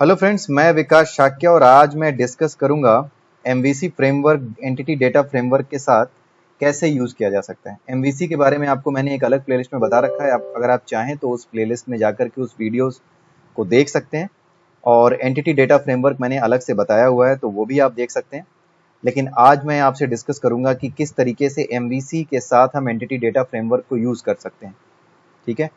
Hello friends, मैं विकास शाक्य और आज मैं डिस्कस करूंगा MVC framework, entity data framework के साथ कैसे यूज़ किया जा सकता है। एमवीसी के बारे में आपको मैंने एक अलग प्लेलिस्ट में बता रखा है। अगर आप चाहें तो उस प्लेलिस्ट में जाकर के उस वीडियोस को देख सकते हैं, और एंटिटी डेटा फ्रेमवर्क मैंने अलग से बताया हुआ है, तो वो भी आप देख सकते हैं। लेकिन आज मैं आपसे डिस्कस करूंगा कि किस तरीके से एमवीसी के साथ हम एंटिटी डेटा फ्रेमवर्क को यूज़ कर सकते हैं। ठीक है,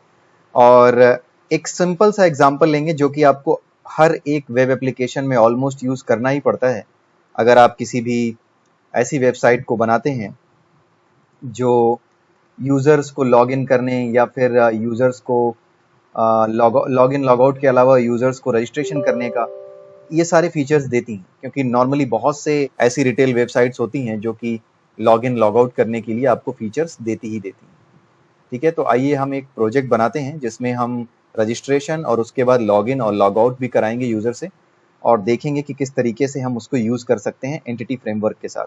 और एक सिंपल सा एग्जांपल लेंगे जो कि आपको हर एक वेब एप्लीकेशन में ऑलमोस्ट यूज़ करना ही पड़ता है। अगर आप किसी भी ऐसी वेबसाइट को बनाते हैं जो यूज़र्स को लॉगिन करने या फिर यूज़र्स को लॉग इन लॉग आउट के अलावा यूज़र्स को रजिस्ट्रेशन करने का ये सारे फीचर्स देती हैं, क्योंकि नॉर्मली बहुत से ऐसी रिटेल वेबसाइट्स होती हैं जो कि लॉग इन लॉग आउट करने के लिए आपको फीचर्स देती ही देती हैं। ठीक है, तो आइए हम एक प्रोजेक्ट बनाते हैं जिसमें हम रजिस्ट्रेशन और उसके बाद लॉगिन और लॉग आउट भी कराएंगे यूज़र से, और देखेंगे कि किस तरीके से हम उसको यूज़ कर सकते हैं एंटिटी फ्रेमवर्क के साथ।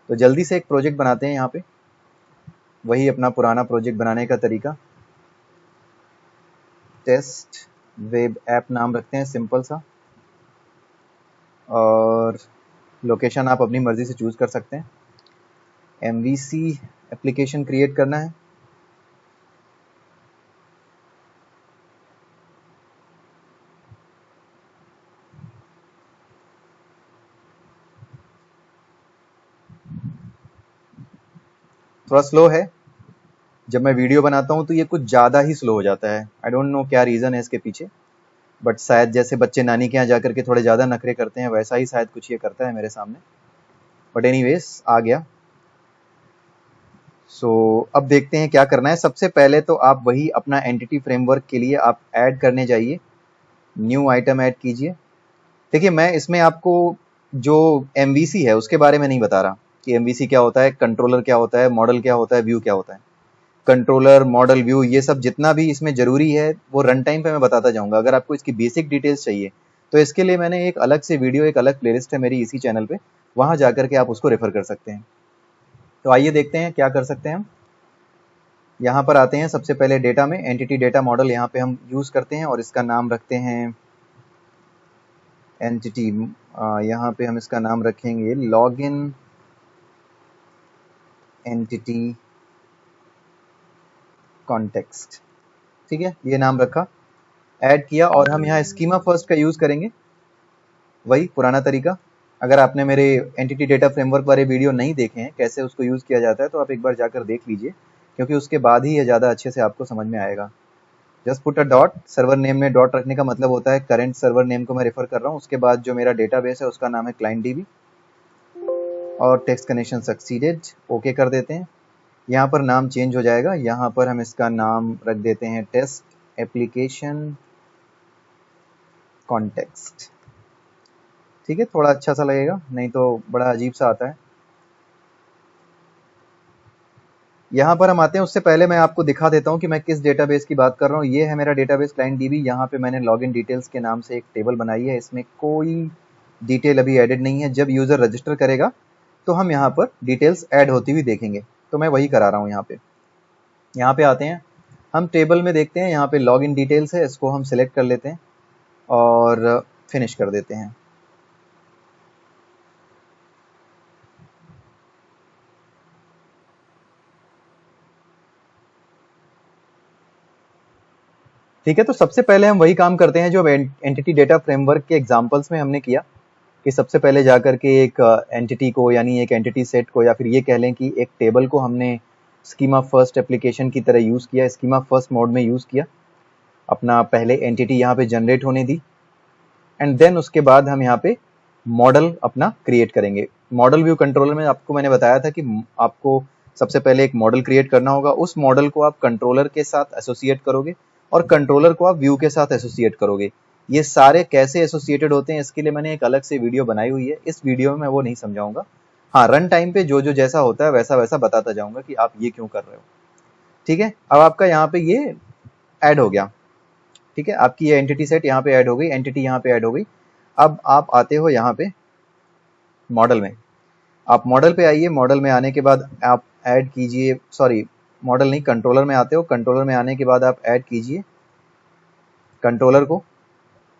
तो जल्दी से एक प्रोजेक्ट बनाते हैं यहाँ पे, वही अपना पुराना प्रोजेक्ट बनाने का तरीका। टेस्ट वेब ऐप नाम रखते हैं सिंपल सा, और लोकेशन आप अपनी मर्ज़ी से चूज़ कर सकते हैं। एमवीसी एप्लीकेशन क्रिएट करना है। थोड़ा स्लो है, जब मैं वीडियो बनाता हूँ तो ये कुछ ज़्यादा ही स्लो हो जाता है। आई डोंट नो क्या रीज़न है इसके पीछे, बट शायद जैसे बच्चे नानी के यहाँ जाकर के थोड़े ज़्यादा नखरे करते हैं, वैसा ही शायद कुछ ये करता है मेरे सामने। बट एनीवेज आ गया। अब देखते हैं क्या करना है। सबसे पहले तो आप वही अपना एंटिटी फ्रेमवर्क के लिए आप ऐड करने जाइए, न्यू आइटम ऐड कीजिए। देखिए, मैं इसमें आपको जो एमवीसी है उसके बारे में नहीं बता रहा कि एमवीसी क्या होता है, कंट्रोलर क्या होता है, मॉडल क्या होता है, व्यू क्या होता है। कंट्रोलर, मॉडल, व्यू, ये सब जितना भी इसमें ज़रूरी है वो रन टाइम पे मैं बताता जाऊंगा। अगर आपको इसकी बेसिक डिटेल्स चाहिए तो इसके लिए मैंने एक अलग से वीडियो, एक अलग प्लेलिस्ट है मेरी इसी चैनल पे, वहां जाकर के आप उसको रेफर कर सकते हैं। तो आइए देखते हैं क्या कर सकते हैं हम। यहाँ पर आते हैं, सबसे पहले डेटा में एंटिटी डेटा मॉडल यहाँ पे हम यूज़ करते हैं, और इसका नाम रखते हैं एंटिटी। यहाँ पे हम इसका नाम रखेंगे लॉगिन एंटिटी कॉन्टेक्स्ट। ठीक है, ये नाम रखा, ऐड किया, और हम यहाँ स्कीमा फर्स्ट का यूज़ करेंगे, वही पुराना तरीका। अगर आपने मेरे एंटिटी डेटा फ्रेमवर्क वाले वीडियो नहीं देखे हैं कैसे उसको यूज़ किया जाता है, तो आप एक बार जाकर देख लीजिए, क्योंकि उसके बाद ही ये ज़्यादा अच्छे से आपको समझ में आएगा। Just put a dot, server name में डॉट रखने का मतलब होता है करंट सर्वर नेम को मैं रेफर कर रहा हूँ। उसके बाद जो मेरा डेटाबेस है उसका नाम है क्लाइंट डीबी, और टेक्स्ट कनेक्शन सक्सीडेड, ओके कर देते हैं। यहाँ पर नाम चेंज हो जाएगा, यहाँ पर हम इसका नाम रख देते हैं टेस्ट एप्लीकेशन कॉन्टेक्स्ट। ठीक है, थोड़ा अच्छा सा लगेगा, नहीं तो बड़ा अजीब सा आता है। यहाँ पर हम आते हैं, उससे पहले मैं आपको दिखा देता हूँ कि मैं किस डेटाबेस की बात कर रहा हूँ। ये है मेरा डेटाबेस क्लाइंट डीबी। यहाँ पे मैंने लॉगिन डिटेल्स के नाम से एक टेबल बनाई है, इसमें कोई डिटेल अभी एडेड नहीं है। जब यूज़र रजिस्टर करेगा तो हम यहाँ पर डिटेल्स ऐड होती हुई देखेंगे, तो मैं वही करा रहा हूँ। यहाँ पे आते हैं, हम टेबल में देखते हैं, यहाँ पे लॉगिन डिटेल्स है, इसको हम सिलेक्ट कर लेते हैं और फिनिश कर देते हैं। ठीक है, तो सबसे पहले हम वही काम करते हैं जो एंटिटी डेटा फ्रेमवर्क के एग्जांपल्स में हमने किया, कि सबसे पहले जाकर के एक एंटिटी को, यानी एक एंटिटी सेट को, या फिर ये कह लें कि एक टेबल को हमने स्कीमा फर्स्ट एप्लीकेशन की तरह यूज़ किया, स्कीमा फर्स्ट मोड में यूज़ किया। अपना पहले एंटिटी यहाँ पे जनरेट होने दी, एंड देन उसके बाद हम यहाँ पे मॉडल अपना क्रिएट करेंगे। मॉडल व्यू कंट्रोलर में आपको मैंने बताया था कि आपको सबसे पहले एक मॉडल क्रिएट करना होगा। उस मॉडल को आप कंट्रोलर के साथ एसोसिएट करोगे, और कंट्रोलर को आप व्यू के साथ एसोसिएट करोगे। ये सारे कैसे एसोसिएटेड होते हैं इसके लिए मैंने एक अलग से वीडियो बनाई हुई है, इस वीडियो में मैं वो नहीं समझाऊंगा। हाँ, रन टाइम पे जो जो जैसा होता है वैसा वैसा बताता जाऊंगा कि आप ये क्यों कर रहे हो। ठीक है, अब आपका यहाँ पे ये ऐड हो गया। ठीक है, आपकी ये एंटिटी सेट यहाँ पे ऐड हो गई, एंटिटी यहाँ पे ऐड हो गई। अब आप आते हो यहाँ पे मॉडल में, आप मॉडल पे आइए। मॉडल में आने के बाद आप ऐड कीजिए, सॉरी मॉडल नहीं, कंट्रोलर में आते हो। कंट्रोलर में आने के बाद आप ऐड कीजिए कंट्रोलर को,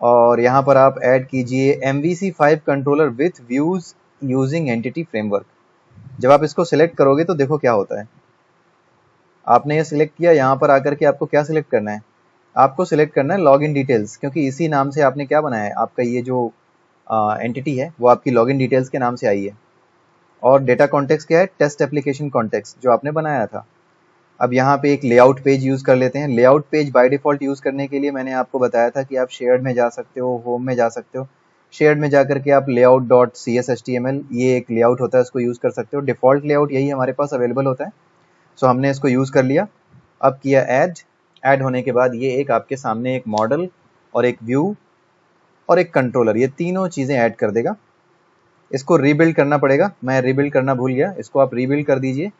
और यहाँ पर आप ऐड कीजिए MVC5 controller with views using entity framework. जब आप इसको सिलेक्ट करोगे तो देखो क्या होता है। आपने ये सिलेक्ट किया, यहाँ पर आकर के आपको क्या सिलेक्ट करना है, आपको सिलेक्ट करना है लॉगिन डिटेल्स, क्योंकि इसी नाम से आपने क्या बनाया है, आपका ये जो एंटिटी है वो आपकी लॉगिन डिटेल्स के नाम से आई है। और डेटा कॉन्टेक्स्ट क्या है, टेस्ट एप्लीकेशन कॉन्टेक्स्ट जो आपने बनाया था। अब यहाँ पे एक लेआउट पेज यूज़ कर लेते हैं। Layout page by default use करने के लिए मैंने आपको बताया था कि आप शेयर्ड में जा सकते हो, होम में जा सकते हो। शेयर्ड में जाकर के आप लेआउट डॉट CSHTML ये एक लेआउट होता है, उसको यूज़ कर सकते हो। डिफ़ॉल्ट लेआउट यही हमारे पास अवेलेबल होता है। सो हमने इसको यूज़ कर लिया। अब किया ऐड होने के बाद ये एक आपके सामने एक मॉडल और एक व्यू और एक कंट्रोलर, ये तीनों चीज़ें ऐड कर देगा। इसको रीबिल्ड करना पड़ेगा, मैं रीबिल्ड करना भूल गया, इसको आप रीबिल्ड कर दीजिए।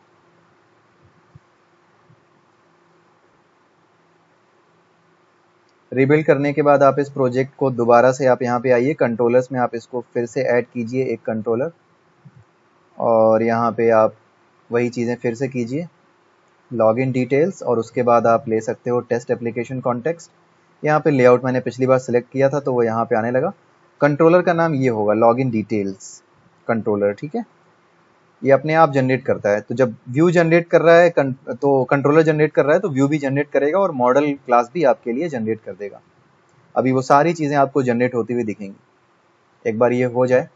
रीबिल्ड करने के बाद आप इस प्रोजेक्ट को दोबारा से आप यहाँ पे आइए, कंट्रोलर्स में आप इसको फिर से ऐड कीजिए एक कंट्रोलर, और यहाँ पे आप वही चीज़ें फिर से कीजिए, लॉगिन डिटेल्स, और उसके बाद आप ले सकते हो टेस्ट एप्लीकेशन कॉन्टेक्स्ट। यहाँ पे लेआउट मैंने पिछली बार सिलेक्ट किया था तो वो यहाँ पे आने लगा। कंट्रोलर का नाम ये होगा लॉगिन डिटेल्स कंट्रोलर, ठीक है। ये अपने आप जनरेट करता है, तो जब व्यू जनरेट कर रहा है तो कंट्रोलर जनरेट कर रहा है तो व्यू भी जनरेट करेगा और मॉडल क्लास भी आपके लिए जनरेट कर देगा। अभी वो सारी चीज़ें आपको जनरेट होती हुई दिखेंगी। एक बार ये हो जाए,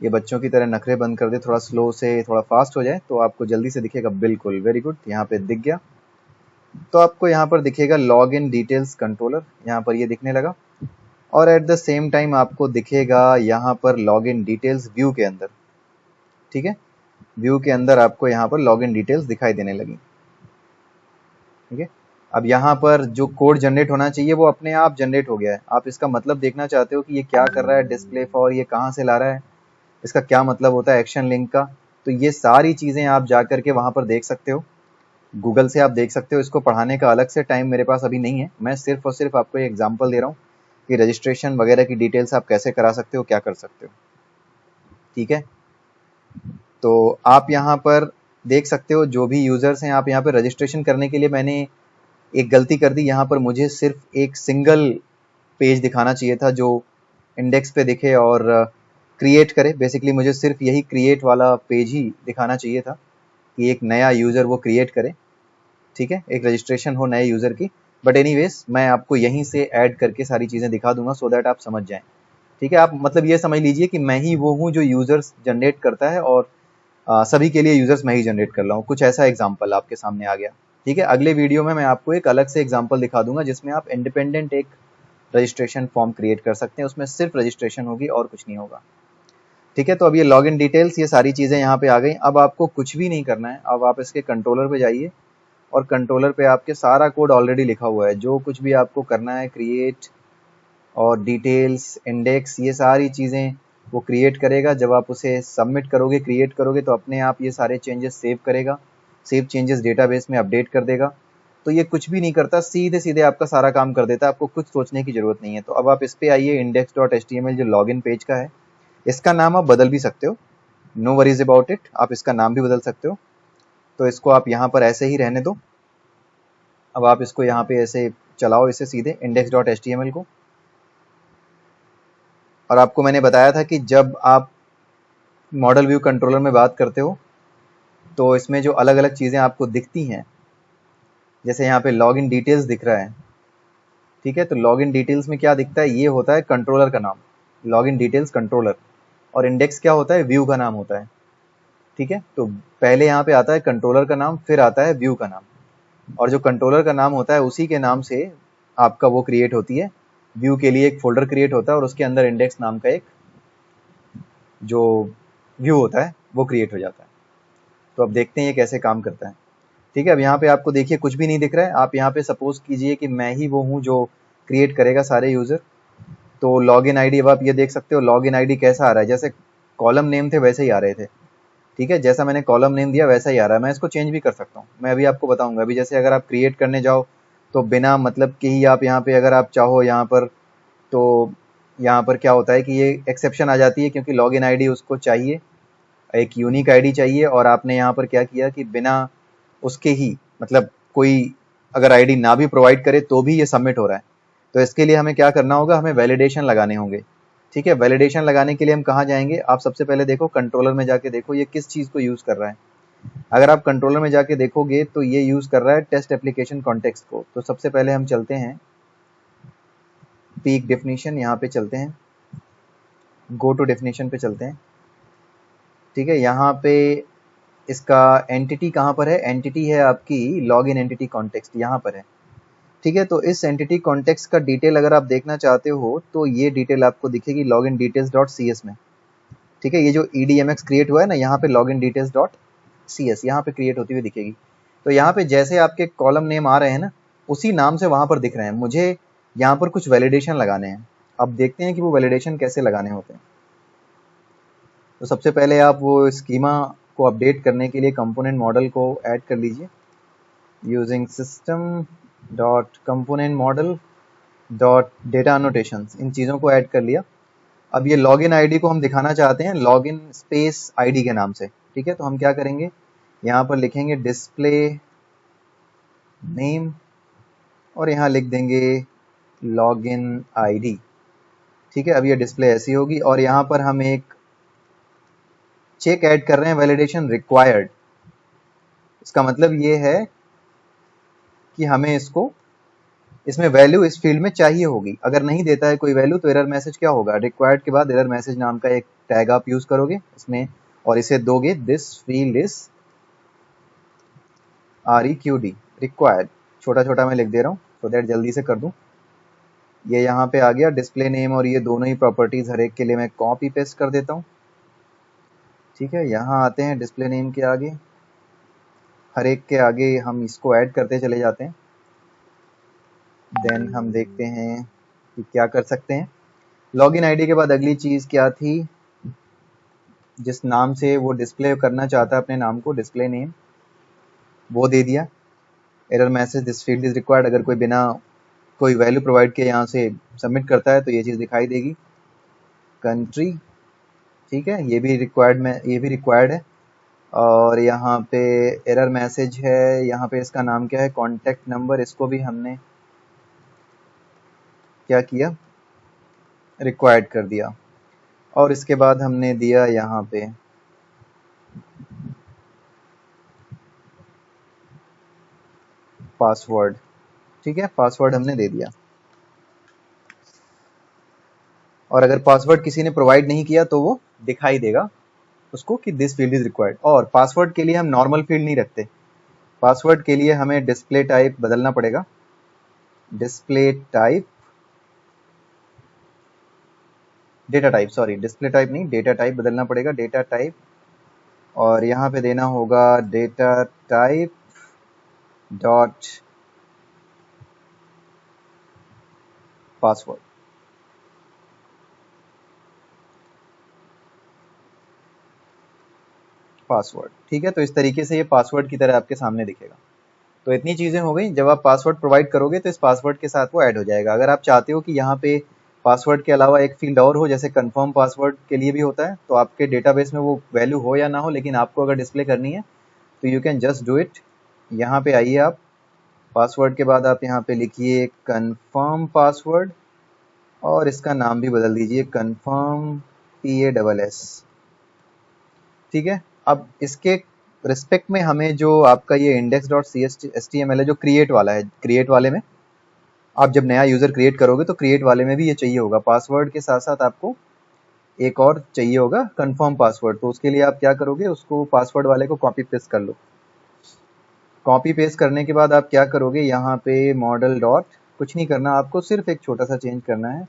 ये बच्चों की तरह नखरे बंद कर दे, थोड़ा स्लो से थोड़ा फास्ट हो जाए तो आपको जल्दी से दिखेगा। बिल्कुल, वेरी गुड, यहाँ पे दिख गया। तो आपको यहाँ पर दिखेगा लॉग इन डिटेल्स कंट्रोलर, यहाँ पर ये दिखने लगा। और एट द सेम टाइम आपको दिखेगा यहाँ पर लॉग इन डिटेल्स व्यू के अंदर, ठीक है। व्यू के अंदर आपको यहाँ पर लॉग इन डिटेल्स दिखाई देने लगी, ठीक है। अब यहाँ पर जो कोड जनरेट होना चाहिए वो अपने आप जनरेट हो गया है। आप इसका मतलब देखना चाहते हो कि ये क्या कर रहा है, डिस्प्ले फॉर ये कहाँ से ला रहा है, इसका क्या मतलब होता है एक्शन लिंक का, तो ये सारी चीज़ें आप जा करके वहाँ पर देख सकते हो। गूगल से आप देख सकते हो। इसको पढ़ाने का अलग से टाइम मेरे पास अभी नहीं है, मैं सिर्फ और सिर्फ आपको एक एग्जांपल दे रहा हूँ कि रजिस्ट्रेशन वगैरह की डिटेल्स आप कैसे करा सकते हो, क्या कर सकते हो, ठीक है। तो आप यहाँ पर देख सकते हो जो भी यूज़र्स हैं, आप यहाँ पर रजिस्ट्रेशन करने के लिए मैंने एक गलती कर दी। यहाँ पर मुझे सिर्फ एक सिंगल पेज दिखाना चाहिए था जो इंडेक्स पे दिखे और क्रिएट करे। बेसिकली मुझे सिर्फ यही क्रिएट वाला पेज ही दिखाना चाहिए था कि एक नया यूज़र वो क्रिएट करे, ठीक है, एक रजिस्ट्रेशन हो नए यूज़र की। बट एनीवेज मैं आपको यहीं से ऐड करके सारी चीज़ें दिखा दूंगा सो दैट आप समझ जाएं, ठीक है। आप मतलब ये समझ लीजिए कि मैं ही वो हूँ जो यूज़र्स जनरेट करता है और सभी के लिए यूज़र्स मैं ही जनरेट कर रहा हूँ। कुछ ऐसा एग्जाम्पल आपके सामने आ गया, ठीक है। अगले वीडियो में मैं आपको एक अलग से एग्जाम्पल दिखा दूंगा जिसमें आप इंडिपेंडेंट एक रजिस्ट्रेशन फॉर्म क्रिएट कर सकते हैं, उसमें सिर्फ रजिस्ट्रेशन होगी और कुछ नहीं होगा, ठीक है। तो अब ये लॉगिन डिटेल्स ये सारी चीज़ें यहाँ पे आ गई। अब आपको कुछ भी नहीं करना है, अब आप इसके कंट्रोलर पे जाइए और कंट्रोलर पे आपके सारा कोड ऑलरेडी लिखा हुआ है। जो कुछ भी आपको करना है, क्रिएट और डिटेल्स, इंडेक्स, ये सारी चीज़ें वो क्रिएट करेगा। जब आप उसे सबमिट करोगे, क्रिएट करोगे, तो अपने आप ये सारे चेंजेस सेव करेगा, सेव चेंजेस डेटाबेस में अपडेट कर देगा। तो ये कुछ भी नहीं करता, सीधे सीधे आपका सारा काम कर देता है, आपको कुछ सोचने की ज़रूरत नहीं है। तो अब आप इस पे आइए, index.html जो लॉगिन पेज का है, इसका नाम आप बदल भी सकते हो, नो वरीज अबाउट इट, आप इसका नाम भी बदल सकते हो। तो इसको आप यहाँ पर ऐसे ही रहने दो। अब आप इसको यहाँ पे ऐसे चलाओ, इसे सीधे index.html को। और आपको मैंने बताया था कि जब आप मॉडल व्यू कंट्रोलर में बात करते हो तो इसमें जो अलग अलग चीज़ें आपको दिखती हैं, जैसे यहाँ पे लॉगिन डिटेल्स दिख रहा है, ठीक है। तो लॉगिन डिटेल्स में क्या दिखता है, ये होता है कंट्रोलर का नाम, लॉगिन डिटेल्स कंट्रोलर। और इंडेक्स क्या होता है, व्यू का नाम होता है, ठीक है। तो पहले यहाँ पे आता है कंट्रोलर का नाम, फिर आता है व्यू का नाम, और जो कंट्रोलर का नाम होता है उसी के नाम से आपका वो क्रिएट होती है। व्यू के लिए एक फोल्डर क्रिएट होता है और उसके अंदर इंडेक्स नाम का एक जो व्यू होता है वो क्रिएट हो जाता है। तो अब देखते हैं ये कैसे काम करता है, ठीक है। अब यहाँ पे आपको देखिए कुछ भी नहीं दिख रहा है। आप यहाँ पे सपोज कीजिए कि मैं ही वो हूँ जो क्रिएट करेगा सारे यूज़र। तो लॉगिन आईडी, अब आप ये देख सकते हो लॉगिन आईडी कैसा आ रहा है, जैसे कॉलम नेम थे वैसे ही आ रहे थे, ठीक है। जैसा मैंने कॉलम नेम दिया वैसा ही आ रहा है। मैं इसको चेंज भी कर सकता हूँ, मैं अभी आपको बताऊंगा। अभी जैसे अगर आप क्रिएट करने जाओ तो बिना मतलब कि ही आप यहाँ पे अगर आप चाहो यहाँ पर, तो यहाँ पर क्या होता है कि ये एक्सेप्शन आ जाती है क्योंकि लॉगिन आईडी उसको चाहिए, एक यूनिक आईडी चाहिए। और आपने यहाँ पर क्या किया कि बिना उसके ही मतलब कोई अगर आईडी ना भी प्रोवाइड करे तो भी ये सबमिट हो रहा है। तो इसके लिए हमें क्या करना होगा, हमें वैलिडेशन लगाने होंगे। ठीक है, वैलिडेशन लगाने के लिए हम कहाँ जाएंगे, आप सबसे पहले देखो कंट्रोलर में जाके देखो ये किस चीज़ को यूज़ कर रहा है। अगर आप कंट्रोलर में जाके देखोगे तो ये यूज़ कर रहा है टेस्ट एप्लीकेशन कॉन्टेक्स्ट को। तो सबसे पहले हम चलते हैं पीक डेफिनेशन, यहाँ पे चलते हैं, गो टू डेफिनेशन पे चलते हैं। ठीक है, यहाँ पे इसका एंटिटी कहाँ पर है, एंटिटी है आपकी लॉग इन एंटिटी कॉन्टेक्स्ट, यहाँ पर है। ठीक है, तो इस एंटिटी कॉन्टेक्स्ट का डिटेल अगर आप देखना चाहते हो तो ये डिटेल आपको दिखेगी log in details dot C S में। ठीक है, ये जो EDMX क्रिएट हुआ है ना, यहाँ पे log in details dot C S यहाँ पे क्रिएट होती हुई दिखेगी। तो यहाँ पे जैसे आपके कॉलम नेम आ रहे हैं ना, उसी नाम से वहाँ पर दिख रहे हैं। मुझे यहाँ पर कुछ वैलिडेशन लगाने हैं। अब देखते हैं कि वो वैलिडेशन कैसे लगाने होते हैं। तो सबसे पहले आप वो स्कीमा को अपडेट करने के लिए कंपोनेंट मॉडल को ऐड कर लीजिए using system dot component model dot data annotations, इन चीज़ों को ऐड कर लिया। अब ये लॉगिन आईडी को हम दिखाना चाहते हैं लॉगिन स्पेस आईडी के नाम से। ठीक है, तो हम क्या करेंगे, यहाँ पर लिखेंगे डिस्प्ले नेम और यहाँ लिख देंगे लॉगिन आईडी। ठीक है, अब ये डिस्प्ले ऐसी होगी और यहाँ पर हम एक चेक ऐड कर रहे हैं वैलिडेशन रिक्वायर्ड। इसका मतलब ये है कि हमें इसमें वैल्यू इस फील्ड में चाहिए होगी। अगर नहीं देता है कोई वैल्यू तो एरर मैसेज क्या होगा, रिक्वायर्ड के बाद एरर मैसेज नाम का एक टैग आप यूज करोगे इसमें और इसे दोगे this field is REQD required, छोटा छोटा मैं लिख दे रहा हूँ तो दैट जल्दी से कर दूं। ये यहाँ पे आ गया डिस्प्ले नेम और ये दोनों ही प्रॉपर्टीज हर एक के लिए मैं कॉपी पेस्ट कर देता हूँ। ठीक है, यहाँ आते हैं डिस्प्ले नेम के आगे, हर एक के आगे हम इसको ऐड करते चले जाते हैं। देन हम देखते हैं कि क्या कर सकते हैं। लॉगिन आईडी के बाद अगली चीज़ क्या थी, जिस नाम से वो डिस्प्ले करना चाहता है अपने नाम को, डिस्प्ले नेम वो दे दिया। Error message this field is required, अगर कोई बिना कोई वैल्यू प्रोवाइड किए यहाँ से सबमिट करता है तो ये चीज़ दिखाई देगी। कंट्री, ठीक है, ये भी रिक्वायर्ड है। और यहाँ पे एरर मैसेज है, यहाँ पे इसका नाम क्या है, कॉन्टैक्ट नंबर, इसको भी हमने क्या किया, रिक्वायर्ड कर दिया। और इसके बाद हमने दिया यहाँ पे पासवर्ड। ठीक है, पासवर्ड हमने दे दिया। और अगर पासवर्ड किसी ने प्रोवाइड नहीं किया तो वो दिखाई देगा उसको कि दिस फील्ड इज रिक्वायर्ड। और पासवर्ड के लिए हम नॉर्मल फील्ड नहीं रखते, पासवर्ड के लिए हमें डिस्प्ले टाइप बदलना पड़ेगा। Display type, data type, sorry display type नहीं, डेटा टाइप बदलना पड़ेगा, डेटा टाइप। और यहाँ पे देना होगा data type dot password. Password, ठीक है, तो इस तरीके से ये पासवर्ड की तरह आपके सामने दिखेगा। तो इतनी चीज़ें हो गई। जब आप पासवर्ड प्रोवाइड करोगे तो इस पासवर्ड के साथ वो ऐड हो जाएगा। अगर आप चाहते हो कि यहाँ पे पासवर्ड के अलावा एक फील्ड और हो, जैसे कंफर्म पासवर्ड के लिए भी होता है, तो आपके डेटाबेस में वो वैल्यू हो या ना हो, लेकिन आपको अगर डिस्प्ले करनी है तो you can just do it. यहाँ पे आइए आप, पासवर्ड के बाद आप यहाँ पे लिखिए कंफर्म पासवर्ड और इसका नाम भी बदल दीजिए कंफर्म PASS। ठीक है, अब इसके रिस्पेक्ट में हमें जो आपका ये index.html है जो क्रिएट वाला है, क्रिएट वाले में आप जब नया यूज़र क्रिएट करोगे तो क्रिएट वाले में भी ये चाहिए होगा। पासवर्ड के साथ साथ आपको एक और चाहिए होगा कंफर्म पासवर्ड। तो उसके लिए आप क्या करोगे, उसको पासवर्ड वाले को कॉपी पेस्ट कर लो। कॉपी पेस्ट करने के बाद आप क्या करोगे, यहाँ पे मॉडल डॉट, कुछ नहीं करना आपको, सिर्फ एक छोटा सा चेंज करना है,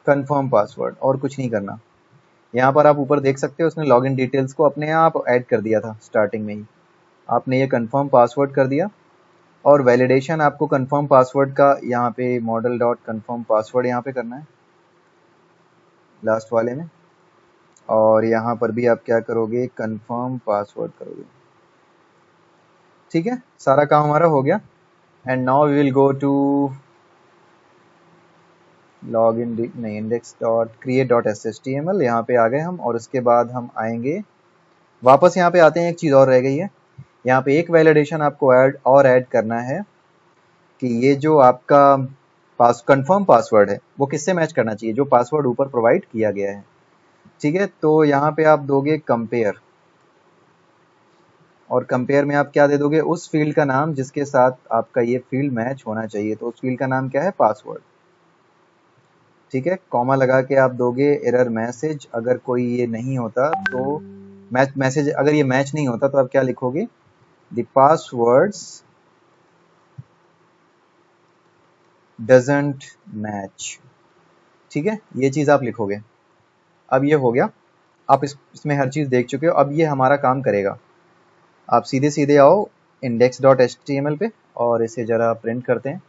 कंफर्म पासवर्ड, और कुछ नहीं करना। यहाँ पर आप ऊपर देख सकते हो उसने लॉगिन डिटेल्स को अपने आप ऐड कर दिया था स्टार्टिंग में ही। आपने ये कंफर्म पासवर्ड कर दिया और वैलिडेशन आपको कंफर्म पासवर्ड का यहाँ पे मॉडल डॉट कंफर्म पासवर्ड यहाँ पे करना है लास्ट वाले में। और यहाँ पर भी आप क्या करोगे, कंफर्म पासवर्ड करोगे। ठीक है, सारा काम हमारा हो गया। And now we will go to login नहीं index.create.html, यहाँ पे आ गए हम। और उसके बाद हम आएंगे वापस, यहाँ पे आते हैं, एक चीज़ और रह गई है। यहाँ पे एक वैलिडेशन आपको ऐड करना है कि ये जो आपका कंफर्म पासवर्ड है वो किससे मैच करना चाहिए, जो पासवर्ड ऊपर प्रोवाइड किया गया है। ठीक है, तो यहाँ पे आप दोगे कंपेयर, और कंपेयर में आप क्या दे दोगे, उस फील्ड का नाम जिसके साथ आपका ये फील्ड मैच होना चाहिए, तो उस फील्ड का नाम क्या है, पासवर्ड। ठीक है, कॉमा लगा के आप दोगे एरर मैसेज, अगर कोई ये नहीं होता तो मैसेज अगर ये मैच नहीं होता तो आप क्या लिखोगे, द पासवर्ड्स डजंट मैच। ठीक है, ये चीज आप लिखोगे। अब ये हो गया, आप इसमें हर चीज देख चुके हो। अब ये हमारा काम करेगा। आप सीधे सीधे आओ index.html पे और इसे जरा प्रिंट करते हैं।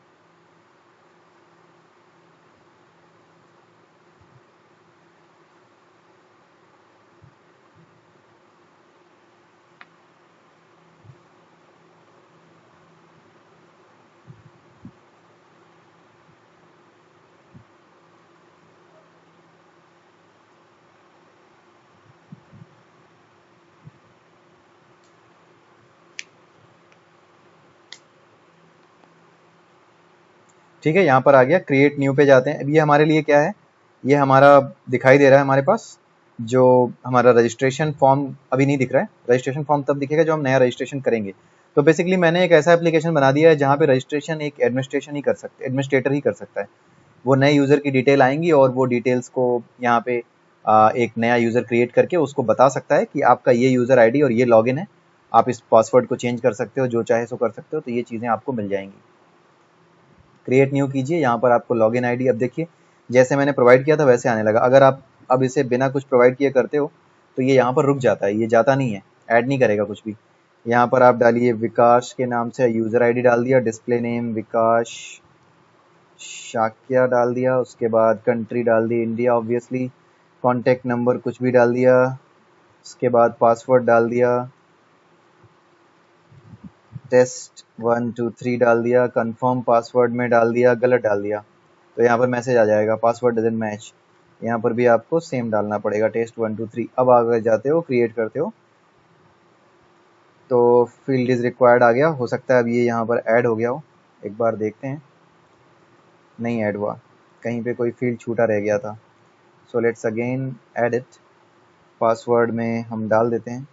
ठीक है, यहाँ पर आ गया, क्रिएट न्यू पे जाते हैं। अब ये हमारे लिए क्या है, ये हमारा दिखाई दे रहा है हमारे पास, जो हमारा रजिस्ट्रेशन फॉर्म अभी नहीं दिख रहा है। रजिस्ट्रेशन फॉर्म तब दिखेगा जब हम नया रजिस्ट्रेशन करेंगे। तो बेसिकली मैंने एक ऐसा एप्लीकेशन बना दिया है जहाँ पे रजिस्ट्रेशन एक एडमिनिस्ट्रेटर ही कर सकता है। वो नए यूज़र की डिटेल आएंगी और वो डिटेल्स को यहाँ पे एक नया यूज़र क्रिएट करके उसको बता सकता है कि आपका ये यूज़र आईडी और ये लॉगिन है, आप इस पासवर्ड को चेंज कर सकते हो, जो चाहे सो कर सकते हो। तो ये चीज़ें आपको मिल जाएंगी। क्रिएट न्यू कीजिए, यहाँ पर आपको लॉगिन आईडी, अब देखिए जैसे मैंने प्रोवाइड किया था वैसे आने लगा। अगर आप अब इसे बिना कुछ प्रोवाइड किए करते हो तो ये यहाँ पर रुक जाता है, ये जाता नहीं है, ऐड नहीं करेगा कुछ भी। यहाँ पर आप डालिए विकास के नाम से, यूज़र आईडी डाल दिया, डिस्प्ले नेम विकास शाक्या डाल दिया, उसके बाद कंट्री डाल दी इंडिया ऑब्वियसली, कॉन्टैक्ट नंबर कुछ भी डाल दिया, उसके बाद पासवर्ड डाल दिया, test123 डाल दिया, कंफर्म पासवर्ड में डाल दिया, गलत डाल दिया तो यहाँ पर मैसेज आ जाएगा पासवर्ड डजंट मैच। यहाँ पर भी आपको सेम डालना पड़ेगा, test123। अब अगर जाते हो क्रिएट करते हो तो फील्ड इज रिक्वायर्ड आ गया, हो सकता है अब ये यहाँ पर ऐड हो गया हो, एक बार देखते हैं। नहीं ऐड हुआ, कहीं पे कोई फील्ड छूटा रह गया था। So let's again add it. Password में हम डाल देते हैं,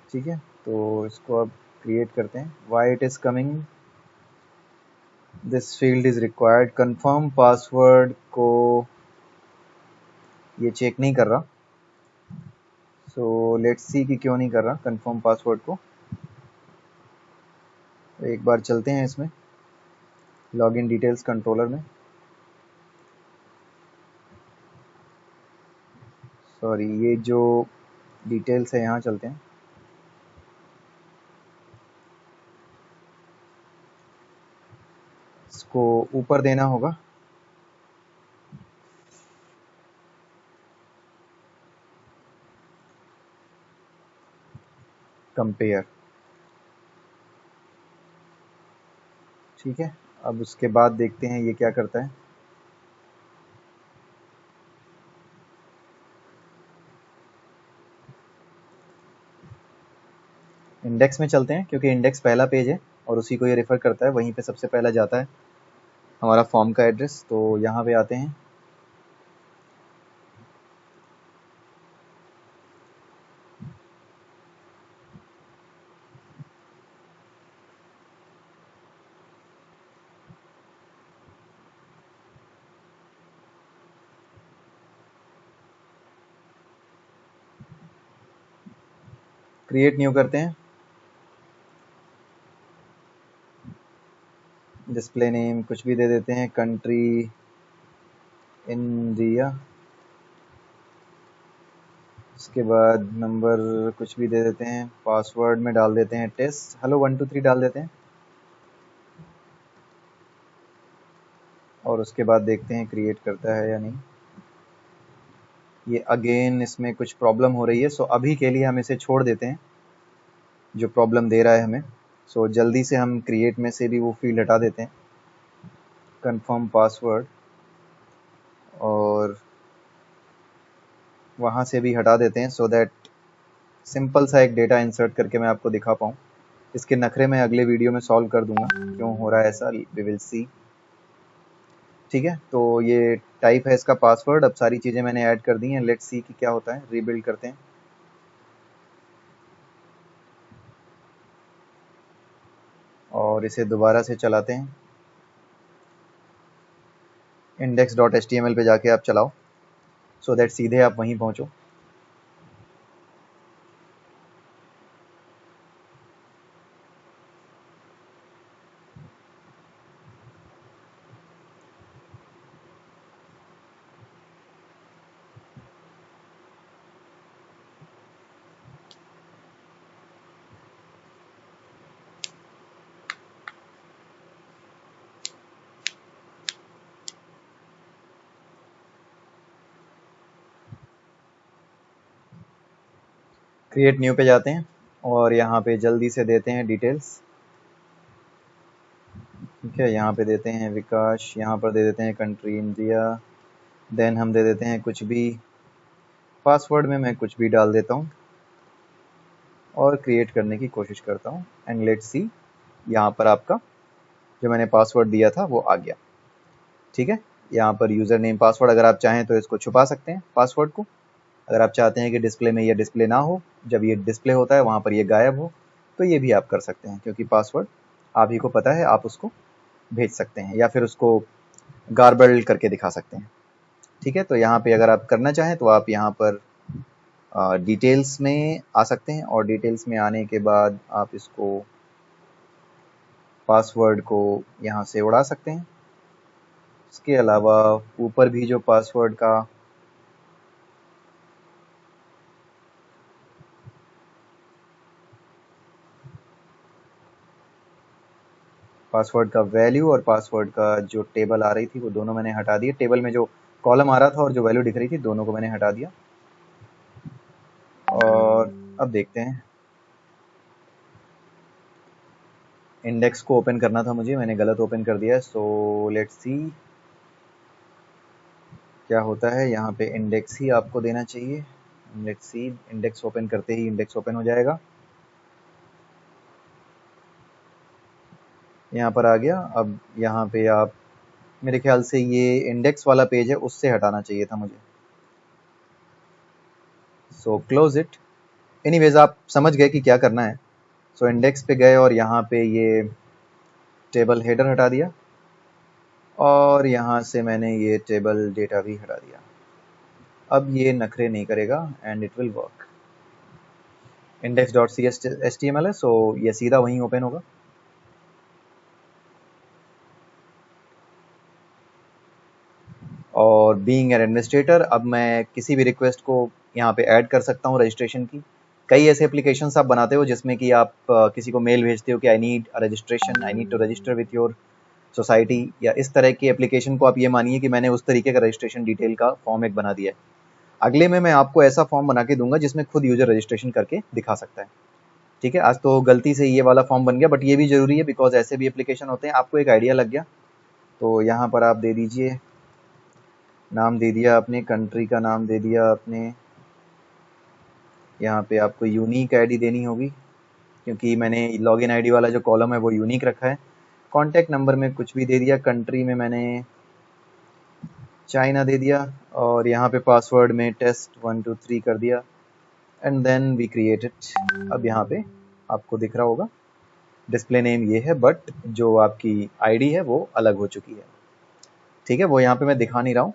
ठीक है। तो इसको अब क्रिएट करते हैं। Why it is coming, this field is required, confirm password को ये चेक नहीं कर रहा। सो लेट्स सी कि क्यों नहीं कर रहा कंफर्म पासवर्ड को। तो एक बार चलते हैं इसमें लॉगिन डिटेल्स कंट्रोलर में, सॉरी ये जो डिटेल्स है यहाँ चलते हैं। इसको ऊपर देना होगा, कंपेयर, ठीक है। अब उसके बाद देखते हैं ये क्या करता है। इंडेक्स में चलते हैं क्योंकि इंडेक्स पहला पेज है और उसी को ये रेफर करता है, वहीं पे सबसे पहला जाता है हमारा फॉर्म का एड्रेस। तो यहाँ पे आते हैं, क्रिएट न्यू करते हैं, डिस्प्ले नेम कुछ भी दे देते हैं, कंट्री इंडिया, उसके बाद नंबर कुछ भी दे देते हैं, पासवर्ड में डाल देते हैं टेस्ट हेलो 123 डाल देते हैं, और उसके बाद देखते हैं क्रिएट करता है या नहीं। ये अगेन इसमें कुछ प्रॉब्लम हो रही है, सो अभी के लिए हम इसे छोड़ देते हैं जो प्रॉब्लम दे रहा है हमें। सो जल्दी से हम क्रिएट में से भी वो फील्ड हटा देते हैं, कंफर्म पासवर्ड, और वहाँ से भी हटा देते हैं, सो दैट सिंपल सा एक डेटा इंसर्ट करके मैं आपको दिखा पाऊँ। इसके नखरे मैं अगले वीडियो में सॉल्व कर दूंगा, क्यों हो रहा है ऐसा, वी विल सी। ठीक है, तो ये टाइप है इसका पासवर्ड। अब सारी चीज़ें मैंने ऐड कर दी हैं, लेट्स सी कि क्या होता है। रीबिल्ड करते हैं, और इसे दोबारा से चलाते हैं। index.html पे जाके आप चलाओ, सो दैट सीधे आप वहीं पहुंचो। क्रिएट न्यू पे जाते हैं और यहाँ पे जल्दी से देते हैं डिटेल्स। ठीक है, यहाँ पे देते हैं विकास, यहाँ पर दे देते हैं कंट्री इंडिया, देन हम दे देते हैं कुछ भी, पासवर्ड में मैं कुछ भी डाल देता हूँ और क्रिएट करने की कोशिश करता हूँ। एंड लेट्स सी, यहाँ पर आपका जो मैंने पासवर्ड दिया था वो आ गया। ठीक है, यहाँ पर यूज़र नेम पासवर्ड, अगर आप चाहें तो इसको छुपा सकते हैं पासवर्ड को। अगर आप चाहते हैं कि डिस्प्ले में ये डिस्प्ले ना हो, जब ये डिस्प्ले होता है वहाँ पर ये गायब हो, तो ये भी आप कर सकते हैं, क्योंकि पासवर्ड आप ही को पता है, आप उसको भेज सकते हैं या फिर उसको गार्बल्ड करके दिखा सकते हैं। ठीक है, तो यहाँ पे अगर आप करना चाहें तो आप यहाँ पर डिटेल्स में आ सकते हैं, और डिटेल्स में आने के बाद आप इसको पासवर्ड को यहाँ से उड़ा सकते हैं। इसके अलावा ऊपर भी जो पासवर्ड का वैल्यू और पासवर्ड का जो टेबल आ रही थी वो दोनों मैंने हटा दिए। टेबल में जो कॉलम आ रहा था और जो वैल्यू दिख रही थी, दोनों को मैंने हटा दिया। और अब देखते हैं, इंडेक्स को ओपन करना था मुझे, मैंने गलत ओपन कर दिया। सो लेट्स सी क्या होता है। यहाँ पे इंडेक्स ही आपको देना चाहिए। लेट्स सी, इंडेक्स ओपन करते ही इंडेक्स ओपन हो जाएगा। यहाँ पर आ गया। अब यहाँ पे आप, मेरे ख्याल से ये इंडेक्स वाला पेज है, उससे हटाना चाहिए था मुझे। So close it. एनीवेज, आप समझ गए कि क्या करना है। सो इंडेक्स पे गए और यहाँ पे ये टेबल हेडर हटा दिया, और यहाँ से मैंने ये टेबल डेटा भी हटा दिया। अब ये नखरे नहीं करेगा and it will work. index.html है, सो ये सीधा वहीं ओपन होगा। और बीइंग एन एडमिनिस्ट्रेटर, अब मैं किसी भी रिक्वेस्ट को यहाँ पे ऐड कर सकता हूँ रजिस्ट्रेशन की। कई ऐसे एप्लीकेशंस आप बनाते हो जिसमें कि आप किसी को मेल भेजते हो कि I need a registration, I need to register with your society, या इस तरह की एप्लीकेशन को आप ये मानिए कि मैंने उस तरीके का रजिस्ट्रेशन डिटेल का फॉर्म एक बना दिया है। अगले में मैं आपको ऐसा फॉर्म बना के दूंगा जिसमें खुद यूजर रजिस्ट्रेशन करके दिखा सकता है। ठीक है, आज तो गलती से ये वाला फॉर्म बन गया, बट ये भी जरूरी है बिकॉज ऐसे भी एप्लीकेशन होते हैं। आपको एक आइडिया लग गया, तो यहाँ पर आप दे दीजिए, नाम दे दिया आपने, कंट्री का नाम दे दिया आपने। यहाँ पे आपको यूनिक आईडी देनी होगी, क्योंकि मैंने लॉगिन आईडी वाला जो कॉलम है वो यूनिक रखा है। कॉन्टैक्ट नंबर में कुछ भी दे दिया, कंट्री में मैंने चाइना दे दिया, और यहाँ पे पासवर्ड में टेस्ट 1 2 3 कर दिया, and then we create it. अब यहाँ पे आपको दिख रहा होगा डिस्प्ले नेम ये है, बट जो आपकी आईडी है वो अलग हो चुकी है। ठीक है, वो यहाँ पे मैं दिखा नहीं रहा हूँ।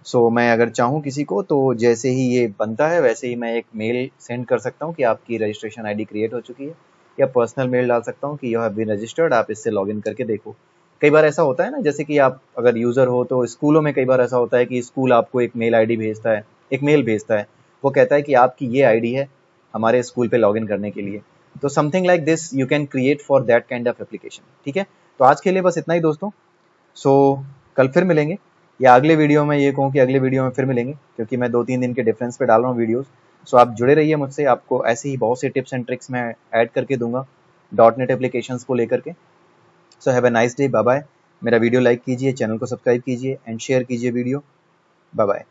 सो मैं अगर चाहूँ किसी को, तो जैसे ही ये बनता है वैसे ही मैं एक मेल सेंड कर सकता हूँ कि आपकी रजिस्ट्रेशन आईडी क्रिएट हो चुकी है, या पर्सनल मेल डाल सकता हूँ कि यू हैव बीन रजिस्टर्ड, आप इससे लॉगिन करके देखो। कई बार ऐसा होता है ना, जैसे कि आप अगर यूज़र हो तो स्कूलों में कई बार ऐसा होता है कि स्कूल आपको एक मेल आईडी भेजता है, एक मेल भेजता है, वो कहता है कि आपकी ये आईडी है हमारे स्कूल पे लॉगिन करने के लिए। तो something like this you can create for that kind of application. ठीक है, तो आज के लिए बस इतना ही दोस्तों। सो कल फिर मिलेंगे, या अगले वीडियो में, ये कहूँ कि अगले वीडियो में फिर मिलेंगे, क्योंकि मैं 2-3 दिन के डिफरेंस पे डाल रहा हूँ वीडियोस। सो आप जुड़े रहिए मुझसे, आपको ऐसे ही बहुत से टिप्स एंड ट्रिक्स मैं ऐड करके दूंगा .NET एप्लीकेशंस को लेकर के। So have a nice day, bye bye. मेरा वीडियो लाइक कीजिए, चैनल को सब्सक्राइब कीजिए एंड शेयर कीजिए वीडियो। Bye bye.